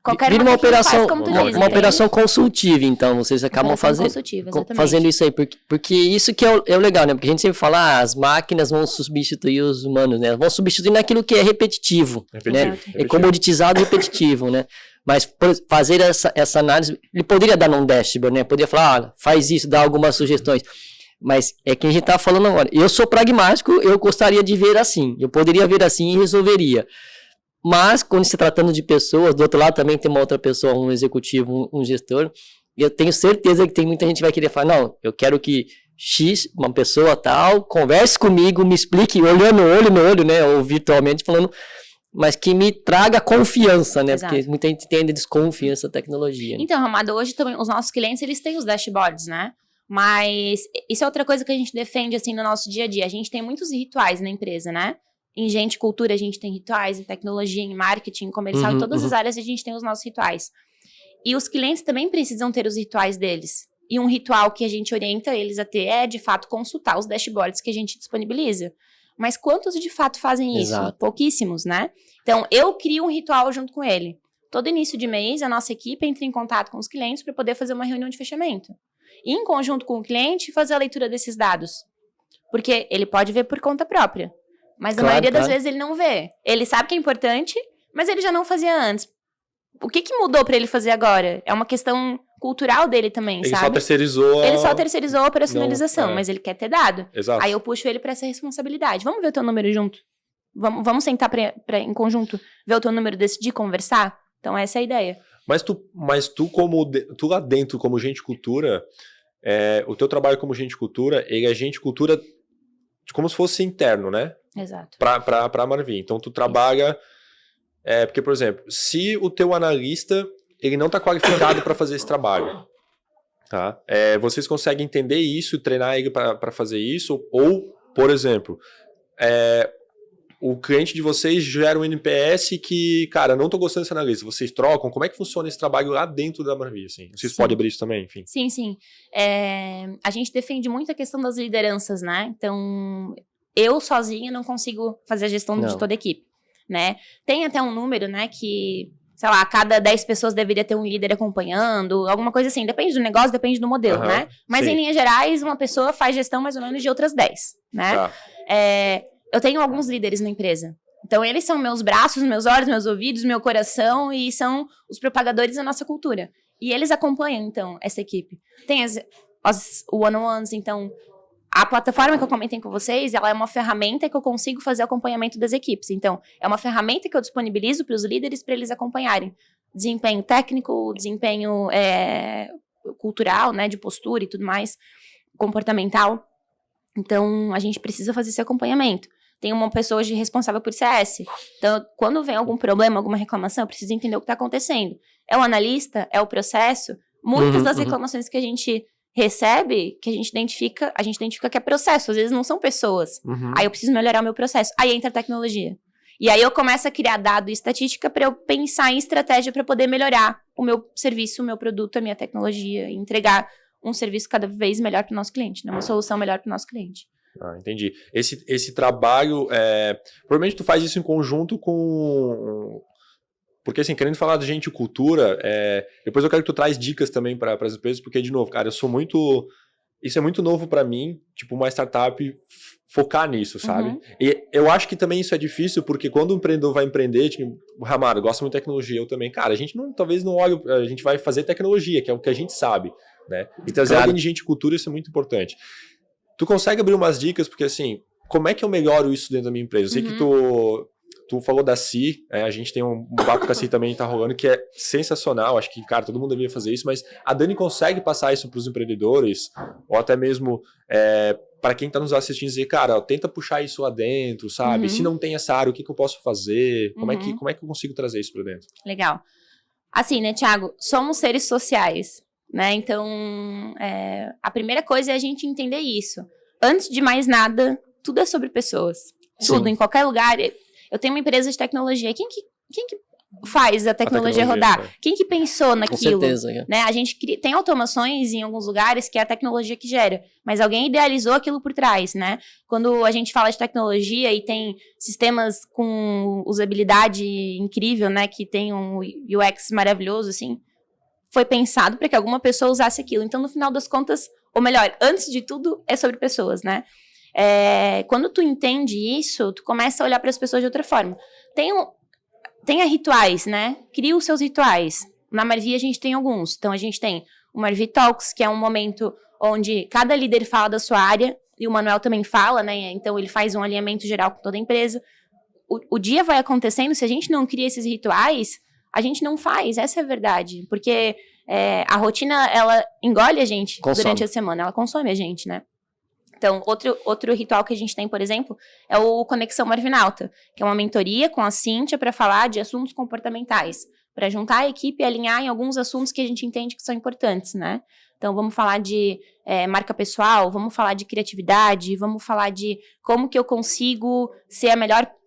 Qualquer Vira uma operação, faz como tu diz, uma operação consultiva, então, vocês acabam fazendo isso aí, porque isso que é o legal, né? Porque a gente sempre fala, as máquinas vão substituir os humanos, né? Vão substituir naquilo que é repetitivo, né? É comoditizado e repetitivo, né? Mas fazer essa análise, ele poderia dar num dashboard, né? Poderia falar, faz isso, dá algumas sugestões. Mas é que a gente tá falando agora. Eu sou pragmático, eu gostaria de ver assim. Eu poderia ver assim e resolveria. Mas, quando se tratando de pessoas, do outro lado também tem uma outra pessoa, um executivo, um gestor, eu tenho certeza que tem muita gente que vai querer falar, não, eu quero que X, uma pessoa tal, converse comigo, me explique, olhando olho no olho, né, ou virtualmente falando, mas que me traga confiança, né, Exato. Porque muita gente tem desconfiança da tecnologia. Né? Então, Ramado, hoje também os nossos clientes, eles têm os dashboards, né? Mas isso é outra coisa que a gente defende, assim, no nosso dia a dia. A gente tem muitos rituais na empresa, né? Em gente e cultura a gente tem rituais, em tecnologia, em marketing, em comercial, em todas as áreas a gente tem os nossos rituais. E os clientes também precisam ter os rituais deles. E um ritual que a gente orienta eles a ter é, de fato, consultar os dashboards que a gente disponibiliza. Mas quantos de fato fazem isso? Exato. Pouquíssimos, né? Então, eu crio um ritual junto com ele. Todo início de mês, a nossa equipe entra em contato com os clientes para poder fazer uma reunião de fechamento. E, em conjunto com o cliente, fazer a leitura desses dados. Porque ele pode ver por conta própria. Mas a maioria das vezes ele não vê. Ele sabe que é importante, mas ele já não fazia antes. O que mudou pra ele fazer agora? É uma questão cultural dele também, Ele sabe? Ele só terceirizou a operacionalização, Não, mas ele quer ter dado. Exato. Aí eu puxo ele pra essa responsabilidade. Vamos ver o teu número junto? Vamos sentar em conjunto, ver o teu número, decidir, conversar? Então essa é a ideia. Mas tu lá dentro, como gente cultura, o teu trabalho como gente cultura, ele é gente cultura como se fosse interno, né? Exato. Pra Marvin. Então tu trabalha... porque, por exemplo, se o teu analista ele não está qualificado para fazer esse trabalho, tá? Vocês conseguem entender isso, treinar ele para fazer isso? Ou, por exemplo, o cliente de vocês gera um NPS que, cara, não tô gostando desse analista, vocês trocam? Como é que funciona esse trabalho lá dentro da Marvin? Assim? Vocês podem abrir isso também, enfim? Sim. A gente defende muito a questão das lideranças, né? Então, eu sozinha não consigo fazer a gestão de toda a equipe, né? Tem até um número, né, que, sei lá, a cada 10 pessoas deveria ter um líder acompanhando, alguma coisa assim. Depende do negócio, depende do modelo, né? Mas, em linhas gerais, uma pessoa faz gestão mais ou menos de outras 10, né? Tá. Eu tenho alguns líderes na empresa. Então, eles são meus braços, meus olhos, meus ouvidos, meu coração e são os propagadores da nossa cultura. E eles acompanham, então, essa equipe. Tem as one-on-ones, então... A plataforma que eu comentei com vocês, ela é uma ferramenta que eu consigo fazer acompanhamento das equipes. Então, é uma ferramenta que eu disponibilizo para os líderes para eles acompanharem. Desempenho técnico, desempenho cultural, né, de postura e tudo mais, comportamental. Então, a gente precisa fazer esse acompanhamento. Tem uma pessoa hoje responsável por CS. Então, quando vem algum problema, alguma reclamação, eu preciso entender o que está acontecendo. É o analista? É o processo? Muitas das reclamações que a gente recebe, que a gente identifica que é processo, às vezes não são pessoas. Aí eu preciso melhorar o meu processo. Aí entra a tecnologia. E aí eu começo a criar dado e estatística para eu pensar em estratégia para poder melhorar o meu serviço, o meu produto, a minha tecnologia, e entregar um serviço cada vez melhor para o nosso cliente, né? Uma solução melhor para o nosso cliente. Entendi. Esse trabalho, provavelmente tu faz isso em conjunto com... Porque, assim, querendo falar de gente e cultura, depois eu quero que tu traz dicas também para as empresas, porque, de novo, cara, isso é muito novo para mim, tipo, uma startup focar nisso, sabe? E eu acho que também isso é difícil, porque quando o empreendedor vai empreender, tipo, o Ramado gosta muito de tecnologia, eu também, cara, a gente talvez não olhe, a gente vai fazer tecnologia, que é o que a gente sabe, né? E trazer alguém de gente e cultura, isso é muito importante. Tu consegue abrir umas dicas, porque, assim, como é que eu melhoro isso dentro da minha empresa? Eu sei que tu falou da CI, a gente tem um papo com a CI também que tá rolando, que é sensacional, acho que, cara, todo mundo deveria fazer isso, mas a Dani consegue passar isso para os empreendedores, ou até mesmo para quem tá nos assistindo, dizer, cara, tenta puxar isso lá dentro, sabe? Se não tem essa área, o que eu posso fazer? Como é que eu consigo trazer isso para dentro? Legal. Assim, né, Thiago? Somos seres sociais, né? Então, a primeira coisa é a gente entender isso. Antes de mais nada, tudo é sobre pessoas. Tudo, em qualquer lugar. Eu tenho uma empresa de tecnologia. Quem que faz a tecnologia rodar? É. Quem que pensou naquilo? Com certeza. Né? A gente tem automações em alguns lugares que é a tecnologia que gera, mas alguém idealizou aquilo por trás, né? Quando a gente fala de tecnologia e tem sistemas com usabilidade incrível, né? Que tem um UX maravilhoso, assim, foi pensado para que alguma pessoa usasse aquilo. Então, no final das contas, ou melhor, antes de tudo, é sobre pessoas, né? Quando tu entende isso, tu começa a olhar para as pessoas de outra forma. Tenha rituais, né? Cria os seus rituais. Na Marvi a gente tem alguns. Então a gente tem o Marvi Talks, que é um momento onde cada líder fala da sua área, e o Manuel também fala, né? Então ele faz um alinhamento geral com toda a empresa. O dia vai acontecendo, se a gente não cria esses rituais, a gente não faz, essa é a verdade. Porque a rotina, ela engole a gente durante a semana, ela consome a gente, né? Então, outro ritual que a gente tem, por exemplo, é o Conexão Marvinalta, que é uma mentoria com a Cíntia para falar de assuntos comportamentais, para juntar a equipe e alinhar em alguns assuntos que a gente entende que são importantes, né? Então, vamos falar de marca pessoal, vamos falar de criatividade, vamos falar de como que eu consigo ser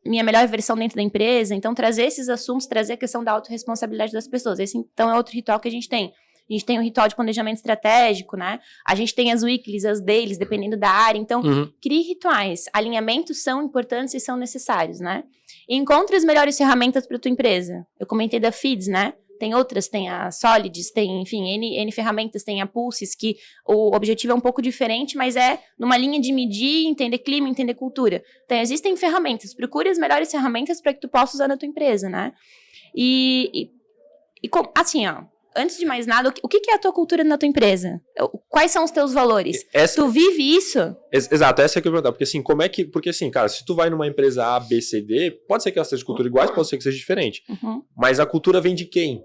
minha melhor versão dentro da empresa. Então, trazer esses assuntos, trazer a questão da autorresponsabilidade das pessoas. Esse, então, é outro ritual que a gente tem. A gente tem um ritual de planejamento estratégico, né? A gente tem as weeklies, as dailies, dependendo da área. Então, crie rituais. Alinhamentos são importantes e são necessários, né? E encontre as melhores ferramentas para a tua empresa. Eu comentei da Feeds, né? Tem outras, tem a Solids, tem, enfim, N ferramentas, tem a Pulses, que o objetivo é um pouco diferente, mas é numa linha de medir, entender clima, entender cultura. Então, existem ferramentas. Procure as melhores ferramentas para que tu possa usar na tua empresa, né? Assim, ó, antes de mais nada, o que é a tua cultura na tua empresa? Quais são os teus valores? Tu vive isso? Exato, essa é que eu ia perguntar. Porque assim, porque assim, cara, se tu vai numa empresa A, B, C, D, pode ser que elas sejam cultura iguais, pode ser que seja diferente. Mas a cultura vem de quem?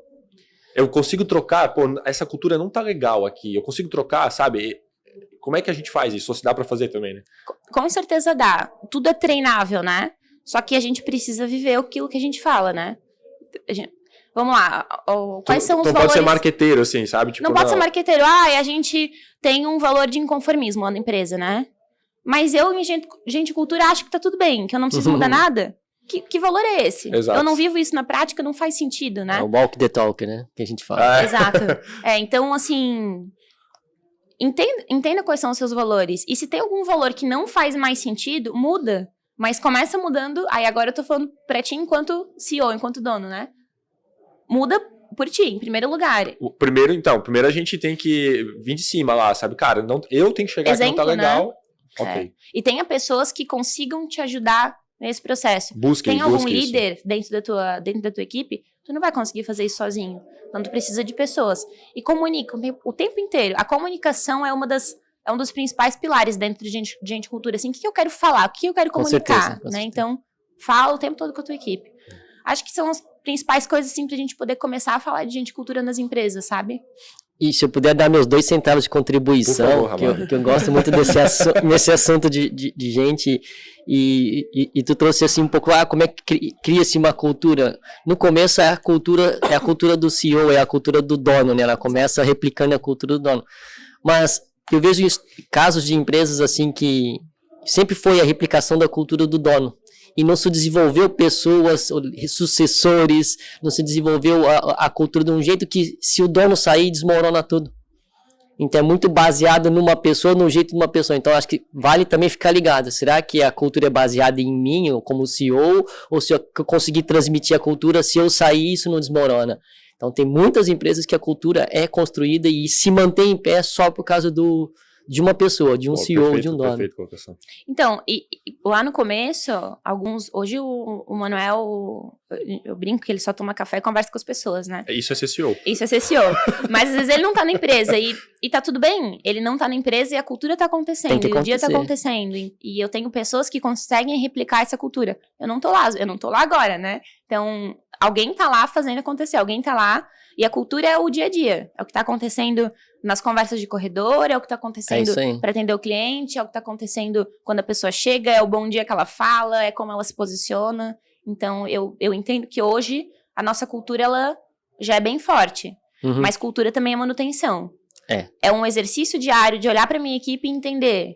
Eu consigo trocar, essa cultura não tá legal aqui. Eu consigo trocar, sabe? Como é que a gente faz isso? Ou se dá pra fazer também, né? Com certeza dá. Tudo é treinável, né? Só que a gente precisa viver aquilo que a gente fala, né? Vamos lá, quais são os valores... Não pode ser marqueteiro, assim, sabe? Tipo, não pode ser marqueteiro. A gente tem um valor de inconformismo na empresa, né? Mas eu, em gente cultura, acho que tá tudo bem, que eu não preciso mudar nada. Que valor é esse? Exato. Eu não vivo isso na prática, não faz sentido, né? É o walk the talk, né? Que a gente fala. Exato. Então, assim... Entenda quais são os seus valores. E se tem algum valor que não faz mais sentido, muda. Mas começa mudando... Aí agora eu tô falando pra ti enquanto CEO, enquanto dono, né? Muda por ti, em primeiro lugar. Primeiro a gente tem que vir de cima lá, sabe? Cara, eu tenho que chegar aqui, não tá legal. Né? Ok. E tenha pessoas que consigam te ajudar nesse processo. Tem algum líder dentro da tua equipe, tu não vai conseguir fazer isso sozinho. Então, tu precisa de pessoas. E comunica o tempo inteiro. A comunicação é um dos principais pilares dentro de gente cultura. Assim, o que eu quero falar? O que eu quero comunicar? Com certeza. Então, fala o tempo todo com a tua equipe. Acho que são as principais coisas, assim, pra gente poder começar a falar de gente cultura nas empresas, sabe? E se eu puder dar meus 2 centavos de contribuição, favor, que eu gosto muito nesse assunto de gente, e tu trouxe assim um pouco, como é que cria-se uma cultura? No começo é a cultura do CEO, é a cultura do dono, né? Ela começa replicando a cultura do dono. Mas eu vejo casos de empresas assim que sempre foi a replicação da cultura do dono. E não se desenvolveu pessoas, sucessores, não se desenvolveu a cultura de um jeito que, se o dono sair, desmorona tudo. Então é muito baseado numa pessoa, no jeito de uma pessoa. Então acho que vale também ficar ligado. Será que a cultura é baseada em mim, como CEO, ou se eu conseguir transmitir a cultura, se eu sair, isso não desmorona? Então tem muitas empresas que a cultura é construída e se mantém em pé só por causa de uma pessoa, de um CEO, de um dono. Perfeito colocação. Então, lá no começo, hoje o Manuel, eu brinco que ele só toma café e conversa com as pessoas, né? Isso é ser CEO. Isso é ser CEO. Mas às vezes ele não tá na empresa e tá tudo bem. Ele não tá na empresa e a cultura tá acontecendo. E o dia tá acontecendo. E eu tenho pessoas que conseguem replicar essa cultura. Eu não tô lá agora, né? Então, alguém tá lá fazendo acontecer, alguém tá lá. E a cultura é o dia a dia. É o que tá acontecendo nas conversas de corredor, é o que tá acontecendo para atender o cliente, é o que tá acontecendo quando a pessoa chega, é o bom dia que ela fala, é como ela se posiciona. Então, eu entendo que hoje a nossa cultura, ela já é bem forte. Mas cultura também é manutenção. É um exercício diário de olhar para minha equipe e entender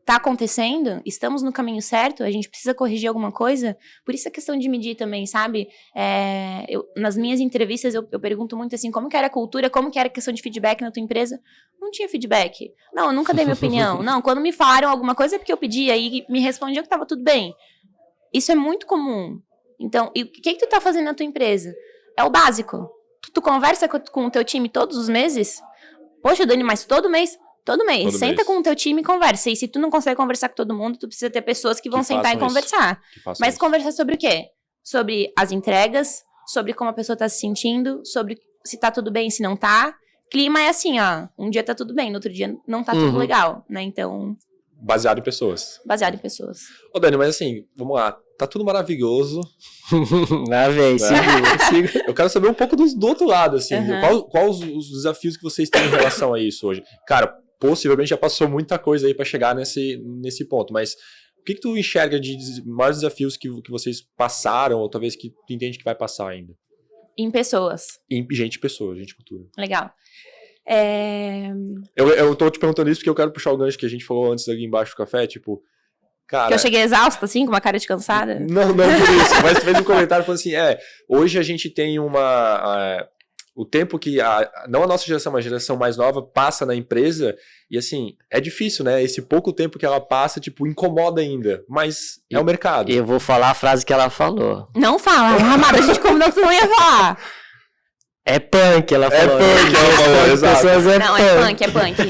tá acontecendo, estamos no caminho certo, a gente precisa corrigir alguma coisa. Por isso a questão de medir também, sabe? Nas minhas entrevistas eu pergunto muito assim, como que era a cultura, como que era a questão de feedback na tua empresa? Não tinha feedback. Não, eu nunca dei minha opinião. Não, quando me falaram alguma coisa é porque eu pedia e me respondiam que estava tudo bem. Isso é muito comum. Então, e o que tu tá fazendo na tua empresa? É o básico. Tu conversa com o teu time todos os meses? Poxa, Dani, mas todo mês? Todo mês. Senta com o teu time e conversa. E se tu não consegue conversar com todo mundo, tu precisa ter pessoas que vão sentar e conversar. Mas conversar sobre o quê? Sobre as entregas, sobre como a pessoa tá se sentindo, sobre se tá tudo bem, se não tá. Clima é assim, ó. Um dia tá tudo bem, no outro dia não tá tudo legal, né? Então... Baseado em pessoas. Baseado em pessoas. Ô, Dani, mas assim, vamos lá. Tá tudo maravilhoso. Lá vem, siga. Eu quero saber um pouco do outro lado, assim. Quais os desafios que vocês têm em relação a isso hoje? Cara, possivelmente já passou muita coisa aí pra chegar nesse ponto, mas o que tu enxerga de maiores desafios que vocês passaram, ou talvez que tu entende que vai passar ainda? Em pessoas. Em gente, pessoas, gente, cultura. Legal. Eu tô te perguntando isso porque eu quero puxar o gancho que a gente falou antes ali embaixo do café, tipo, cara... Que eu cheguei exausta, assim, com uma cara de cansada? Não por isso, mas tu fez um comentário falando assim, hoje a gente tem o tempo que, não a nossa geração, mas a geração mais nova passa na empresa, e assim, é difícil, né? Esse pouco tempo que ela passa, tipo, incomoda ainda, mas é o mercado. Eu vou falar a frase que ela falou. Não fala, Amada, a gente combinou que tu não ia falar. É punk, ela falou. É punk, ela falou, exato. Não, é punk.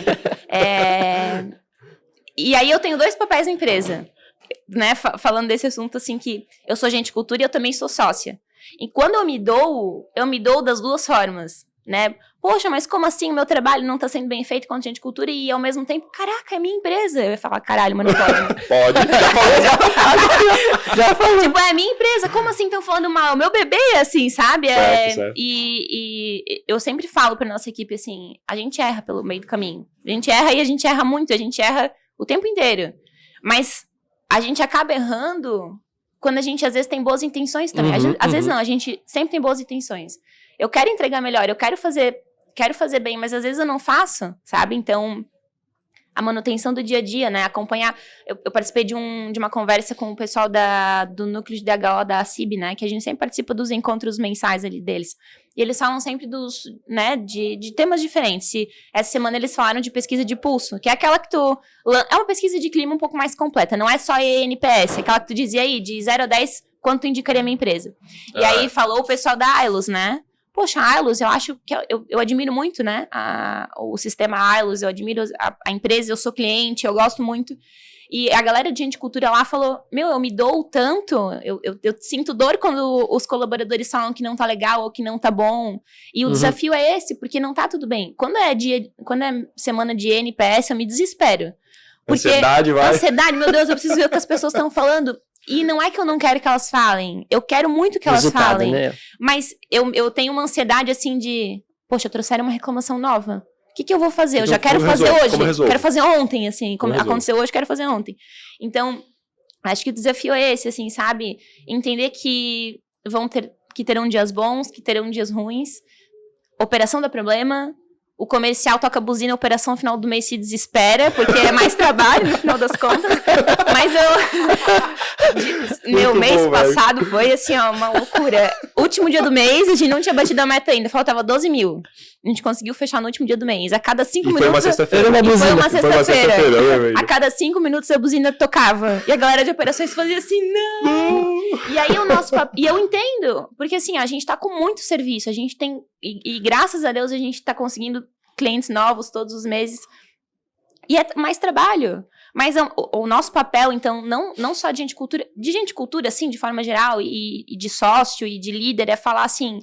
E aí eu tenho 2 papéis na empresa, né? Falando desse assunto, assim, que eu sou gente cultura e eu também sou sócia. E quando eu me dou das 2 formas, né? Poxa, mas como assim o meu trabalho não tá sendo bem feito com gente cultura e ao mesmo tempo, caraca, é minha empresa. Eu ia falar, caralho, mas não pode. Né? Pode, já falou. Tipo, é minha empresa, como assim estão falando mal? O meu bebê, assim, sabe? Certo. E eu sempre falo pra nossa equipe, assim, a gente erra pelo meio do caminho. A gente erra e a gente erra muito, a gente erra o tempo inteiro. Mas a gente acaba errando quando a gente, às vezes, tem boas intenções também. Às vezes não, a gente sempre tem boas intenções. Eu quero entregar melhor, eu quero fazer bem, mas às vezes eu não faço, sabe? Então, a manutenção do dia a dia, né? Acompanhar... Eu participei de uma conversa com o pessoal do núcleo de DHO da CIB, né? Que a gente sempre participa dos encontros mensais ali deles. E eles falam sempre de temas diferentes. Essa semana eles falaram de pesquisa de pulso, que é aquela que é uma pesquisa de clima um pouco mais completa, não é só ENPS, é aquela que tu dizia aí, de 0 a 10, quanto tu indicaria a minha empresa. E aí falou o pessoal da Ailus, né? Poxa, a Ailus, eu acho que eu admiro muito, né? O sistema Ailus, eu admiro a empresa, eu sou cliente, eu gosto muito. E a galera de gente cultura lá falou, eu me dou tanto, eu sinto dor quando os colaboradores falam que não tá legal ou que não tá bom. E o desafio é esse, porque não tá tudo bem. Quando é semana de NPS, eu me desespero. Porque ansiedade, meu Deus, eu preciso ver o que as pessoas estão falando. E não é que eu não quero que elas falem. Eu quero muito que elas falem. Né? Mas eu tenho uma ansiedade assim de... Poxa, trouxeram uma reclamação nova. O que eu vou fazer? Eu já quero fazer hoje. Quero fazer ontem, assim. Como aconteceu hoje, quero fazer ontem. Então, acho que o desafio é esse, assim, sabe? Entender que terão dias bons, que terão dias ruins. Operação dá problema. O comercial toca a buzina, a operação no final do mês se desespera, porque é mais trabalho no final das contas. Mas meu mês passado foi assim, ó, uma loucura. Último dia do mês, a gente não tinha batido a meta ainda, faltava 12 mil. A gente conseguiu fechar no último dia do mês. A cada 5 minutos... Foi uma sexta-feira. Foi uma sexta-feira. A cada 5 minutos a buzina tocava. E a galera de operações fazia assim, não! E aí e eu entendo, porque assim, a gente tá com muito serviço, a gente tem... E graças a Deus a gente tá conseguindo clientes novos todos os meses. E é mais trabalho. Mas o nosso papel, então, não só de gente cultura, assim, de forma geral, e de sócio e de líder, é falar assim,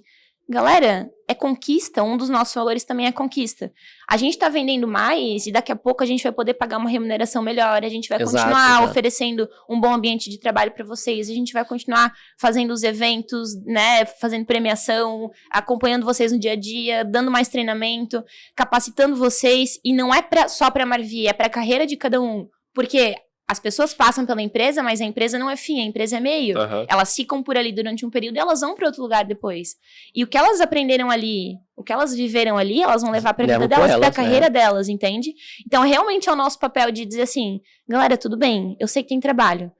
galera, é conquista, um dos nossos valores também é conquista. A gente tá vendendo mais e daqui a pouco a gente vai poder pagar uma remuneração melhor, a gente vai continuar oferecendo um bom ambiente de trabalho para vocês, a gente vai continuar fazendo os eventos, né, fazendo premiação, acompanhando vocês no dia a dia, dando mais treinamento, capacitando vocês, e não é só pra Marvi, é pra carreira de cada um, porque as pessoas passam pela empresa, mas a empresa não é fim, a empresa é meio. Elas ficam por ali durante um período e elas vão para outro lugar depois. E o que elas aprenderam ali, o que elas viveram ali, elas vão levar para a vida delas, para a carreira delas, entende? Então, realmente é o nosso papel de dizer assim, galera, tudo bem, eu sei que tem trabalho.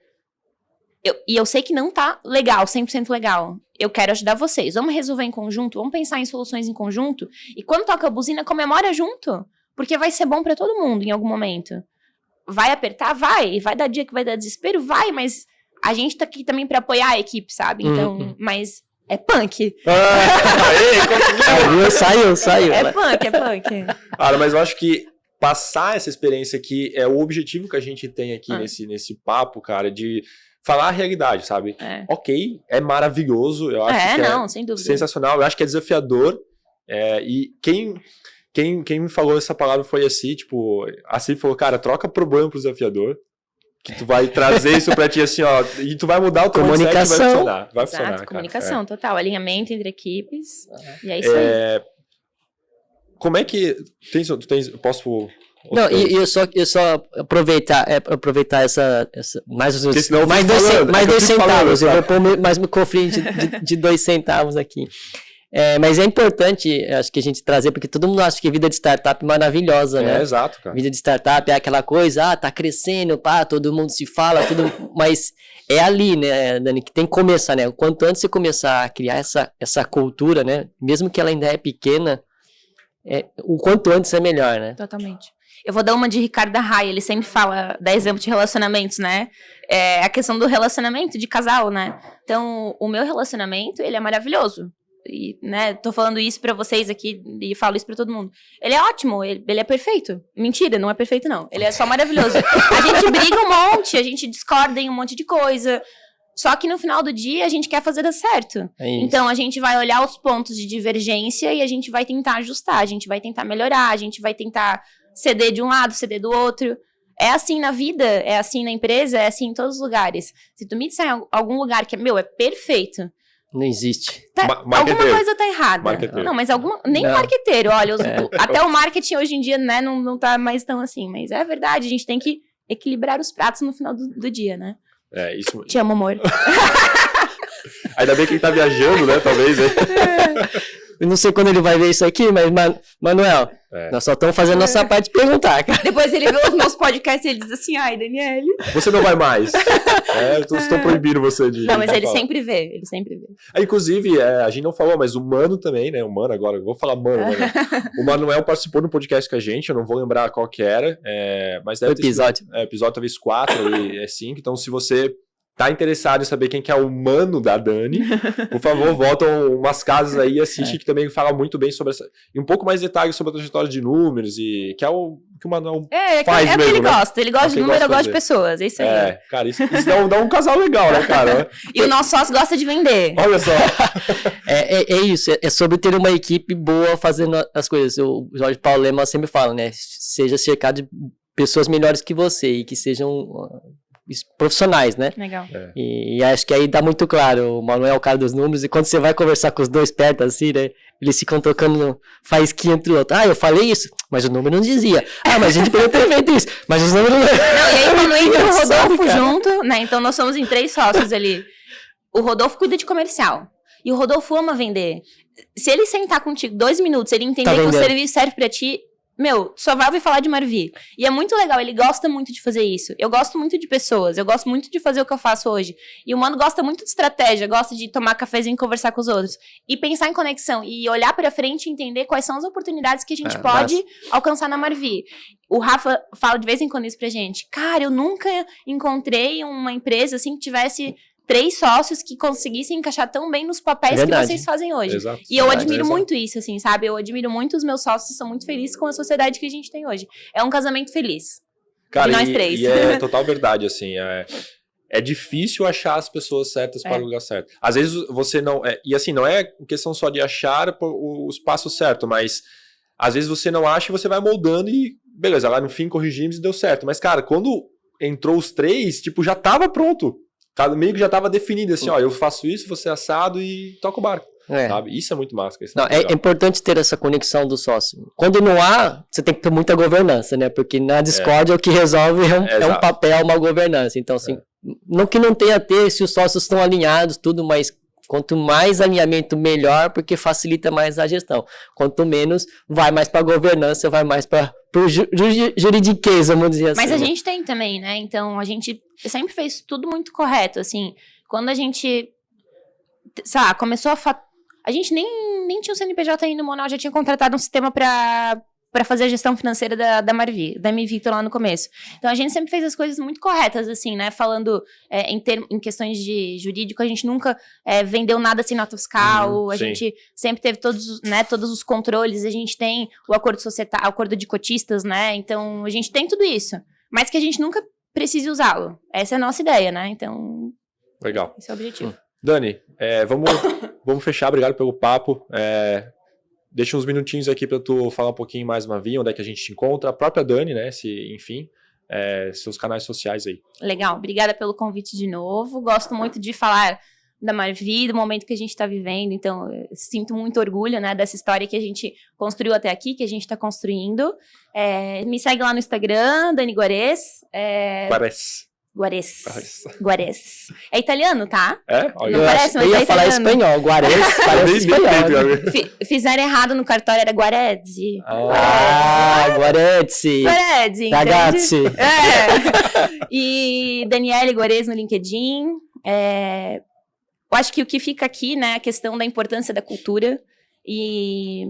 E eu sei que não tá legal, 100% legal. Eu quero ajudar vocês. Vamos resolver em conjunto, vamos pensar em soluções em conjunto. E quando toca a buzina, comemora junto. Porque vai ser bom para todo mundo em algum momento. Vai apertar? Vai. Vai dar dia que vai dar desespero? Vai, mas a gente tá aqui também pra apoiar a equipe, sabe? Então, mas é punk. Saiu. É punk. Cara, mas eu acho que passar essa experiência aqui é o objetivo que a gente tem aqui nesse papo, cara, de falar a realidade, sabe? Ok, é maravilhoso, eu acho que sem dúvida. Sensacional, eu acho que é desafiador, e quem me falou essa palavra foi assim, tipo, assim falou, cara, troca problema pro desafiador, que tu vai trazer isso pra ti assim, ó, e tu vai mudar o teu mindset, vai funcionar. Vai funcionar, cara. Comunicação, total, alinhamento entre equipes, e é isso aí. Como é que, tu tens, posso... Não, e eu só aproveitar essa mais dois centavos, eu vou pôr mais no cofrinho de 2 centavos aqui. Mas é importante, acho que a gente trazer, porque todo mundo acha que vida de startup é maravilhosa, né? Exato, cara. Vida de startup é aquela coisa, tá crescendo, todo mundo se fala, mas é ali, né, Dani, que tem que começar, né? O quanto antes você começar a criar essa cultura, né? Mesmo que ela ainda é pequena, o quanto antes é melhor, né? Totalmente. Eu vou dar uma de Ricardo Arraia, ele sempre fala, dá exemplo de relacionamentos, né? A questão do relacionamento de casal, né? Então, o meu relacionamento, ele é maravilhoso. E, né, tô falando isso pra vocês aqui e falo isso pra todo mundo. Ele é ótimo, ele é perfeito. Mentira, não é perfeito não. Ele é só maravilhoso. A gente briga um monte, a gente discorda em um monte de coisa. Só que no final do dia a gente quer fazer dar certo. Então a gente vai olhar os pontos de divergência e a gente vai tentar ajustar, a gente vai tentar melhorar, a gente vai tentar ceder de um lado, ceder do outro. É assim na vida, é assim na empresa, é assim em todos os lugares. Se tu me disser em algum lugar que é perfeito, não existe. Alguma coisa tá errada. Marqueteiro. Não, mas nem marqueteiro. Olha, até o marketing hoje em dia, né, não tá mais tão assim. Mas é verdade, a gente tem que equilibrar os pratos no final do dia, né? Isso. Te amo, amor. Ainda bem que ele tá viajando, né, talvez. Eu não sei quando ele vai ver isso aqui, mas, Manuel, nós só estamos fazendo nossa parte de perguntar, cara. Depois ele vê os meus podcasts e ele diz assim, ai, Daniele. Você não vai mais. Estou proibindo você de... Não, mas ele sempre vê, Inclusive, a gente não falou, mas o Mano também, né, o Mano agora, eu vou falar Mano, né? O Manuel participou do podcast com a gente, eu não vou lembrar qual que era, mas deve ter episódio. Episódio talvez 4 e 5, então se você... tá interessado em saber quem que é o mano da Dani, por favor, volta umas casas aí e assiste, que também fala muito bem sobre essa... E um pouco mais de detalhes sobre a trajetória de números, e que é o que o Manuel faz mesmo, que ele né? gosta. Ele gosta de número, eu gosto de pessoas, é isso aí. Cara, isso dá um casal legal, né, cara? E o nosso sócio gosta de vender. Olha só. É isso, é sobre ter uma equipe boa fazendo as coisas. O Jorge Paulo Lema sempre fala, né? Seja cercado de pessoas melhores que você e que sejam... profissionais, né? Legal. E acho que aí dá muito claro, o Manuel é o cara dos números, e quando você vai conversar com os dois perto assim, né, eles ficam trocando faísquinha entre o outro. Eu falei isso, mas o número não dizia. Mas a gente poderia ter feito isso, mas os números não... E aí quando entra o Rodolfo junto, né, então nós somos em 3 sócios ali. O Rodolfo cuida de comercial, e o Rodolfo ama vender. Se ele sentar contigo 2 minutos, ele entender que o serviço serve pra ti, só vai ouvir falar de Marvi. E é muito legal, ele gosta muito de fazer isso. Eu gosto muito de pessoas, eu gosto muito de fazer o que eu faço hoje. E o Mano gosta muito de estratégia, gosta de tomar cafezinho e conversar com os outros. E pensar em conexão, e olhar pra frente e entender quais são as oportunidades que a gente pode alcançar na Marvi. O Rafa fala de vez em quando isso pra gente. Cara, eu nunca encontrei uma empresa assim que tivesse 3 sócios que conseguissem encaixar tão bem nos papéis que vocês fazem hoje. Exato. E eu admiro muito isso, assim, sabe? Eu admiro muito os meus sócios, são muito felizes com a sociedade que a gente tem hoje. É um casamento feliz. Cara, de nós 3. E é total verdade, assim, é difícil achar as pessoas certas para o lugar certo. Às vezes você não... e assim, não é questão só de achar os passos certos, mas às vezes você não acha e você vai moldando e beleza, lá no fim corrigimos e deu certo. Mas, cara, quando entrou os 3, tipo, já tava pronto. Meio que já tava definido, assim, eu faço isso, você assado e toca o barco. sabe? Isso é muito massa. Não, é importante ter essa conexão do sócio. Quando não há, você tem que ter muita governança, né? Porque na Discord o que resolve é um papel, uma governança. Então, assim, não que não tenha a ter, se os sócios estão alinhados, tudo, mas quanto mais alinhamento, melhor, porque facilita mais a gestão. Quanto menos, vai mais para a governança, vai mais para o juridiquês, vamos dizer assim. Mas a gente tem também, né? Então, a gente sempre fez tudo muito correto, assim. Quando a gente, sabe, começou a gente nem tinha o CNPJ ainda no Monal, já tinha contratado um sistema para fazer a gestão financeira da Marvi, da MVito lá no começo. Então, a gente sempre fez as coisas muito corretas, assim, né? Falando em questões de jurídico, a gente nunca vendeu nada sem nota fiscal, a gente sempre teve todos os controles, a gente tem o acordo societário, o acordo de cotistas, né? Então, a gente tem tudo isso, mas que a gente nunca precise usá-lo. Essa é a nossa ideia, né? Então, legal. Esse é o objetivo. Dani, vamos fechar, obrigado pelo papo. Deixa uns minutinhos aqui para tu falar um pouquinho mais, Mavi, onde é que a gente te encontra, a própria Dani, né, enfim, seus canais sociais aí. Legal, obrigada pelo convite de novo, gosto muito de falar da Marvi, do momento que a gente está vivendo, então eu sinto muito orgulho, né, dessa história que a gente construiu até aqui, que a gente está construindo. Me segue lá no Instagram, Dani Guares. Guares. É italiano, tá? Olha, não parece, mas eu ia é falar espanhol. Guares parece espanhol. Fizeram errado no cartório, era Guarezzi. Guarezzi. Guarezzi, Ragazzi. E Daniele Guares no LinkedIn. Eu acho que o que fica aqui, né, a questão da importância da cultura. E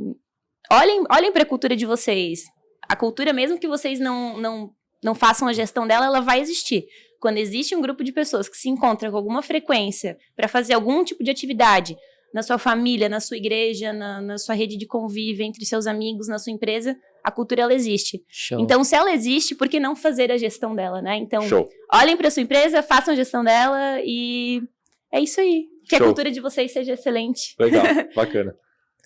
olhem para a cultura de vocês. A cultura, mesmo que vocês não façam a gestão dela, ela vai existir. Quando existe um grupo de pessoas que se encontra com alguma frequência para fazer algum tipo de atividade na sua família, na sua igreja, na sua rede de convívio, entre seus amigos, na sua empresa, a cultura, ela existe. Show. Então, se ela existe, por que não fazer a gestão dela, né? Então, olhem para sua empresa, façam a gestão dela e é isso aí. Que a cultura de vocês seja excelente. Legal, bacana.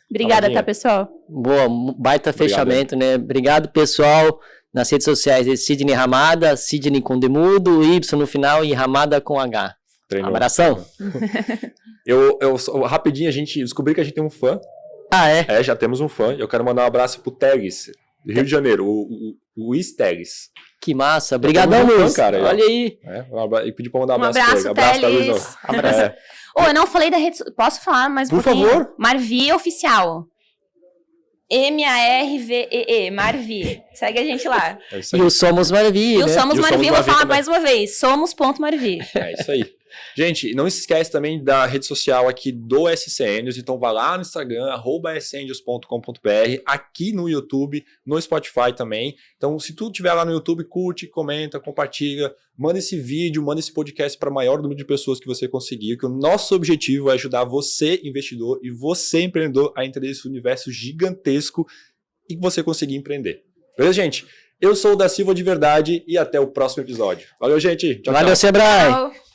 Obrigada, tá, pessoal? Boa, baita fechamento, né? Obrigado, pessoal. Nas redes sociais é Sidney Ramada, Sidney com demudo, Y no final e Ramada com H. Treinou. Abração. Rapidinho, a gente descobriu que a gente tem um fã. Já temos um fã. Eu quero mandar um abraço pro Tags, do Rio de Janeiro, o Tags. Que massa. Obrigadão, Luiz. Cara, olha aí. E pedi pra mandar um abraço pra ele. Abraço, Teles. Eu não falei da rede... Posso falar mais um pouquinho? Por favor. Marvi Oficial. MARVEE, Marvi. Segue a gente lá. E o Somos Marvi, né? E o Somos Marvi, vou falar mais uma vez. Somos.marvi. É isso aí. Gente, não se esquece também da rede social aqui do SC Angels, então vai lá no Instagram, @scangels.com.br, aqui no YouTube, no Spotify também. Então, se tu estiver lá no YouTube, curte, comenta, compartilha, manda esse vídeo, manda esse podcast para o maior número de pessoas que você conseguir, que o nosso objetivo é ajudar você, investidor, e você, empreendedor, a entender esse universo gigantesco e que você conseguir empreender. Beleza, gente? Eu sou o Da Silva de verdade e até o próximo episódio. Valeu, gente. Valeu, Sebrae. Tchau.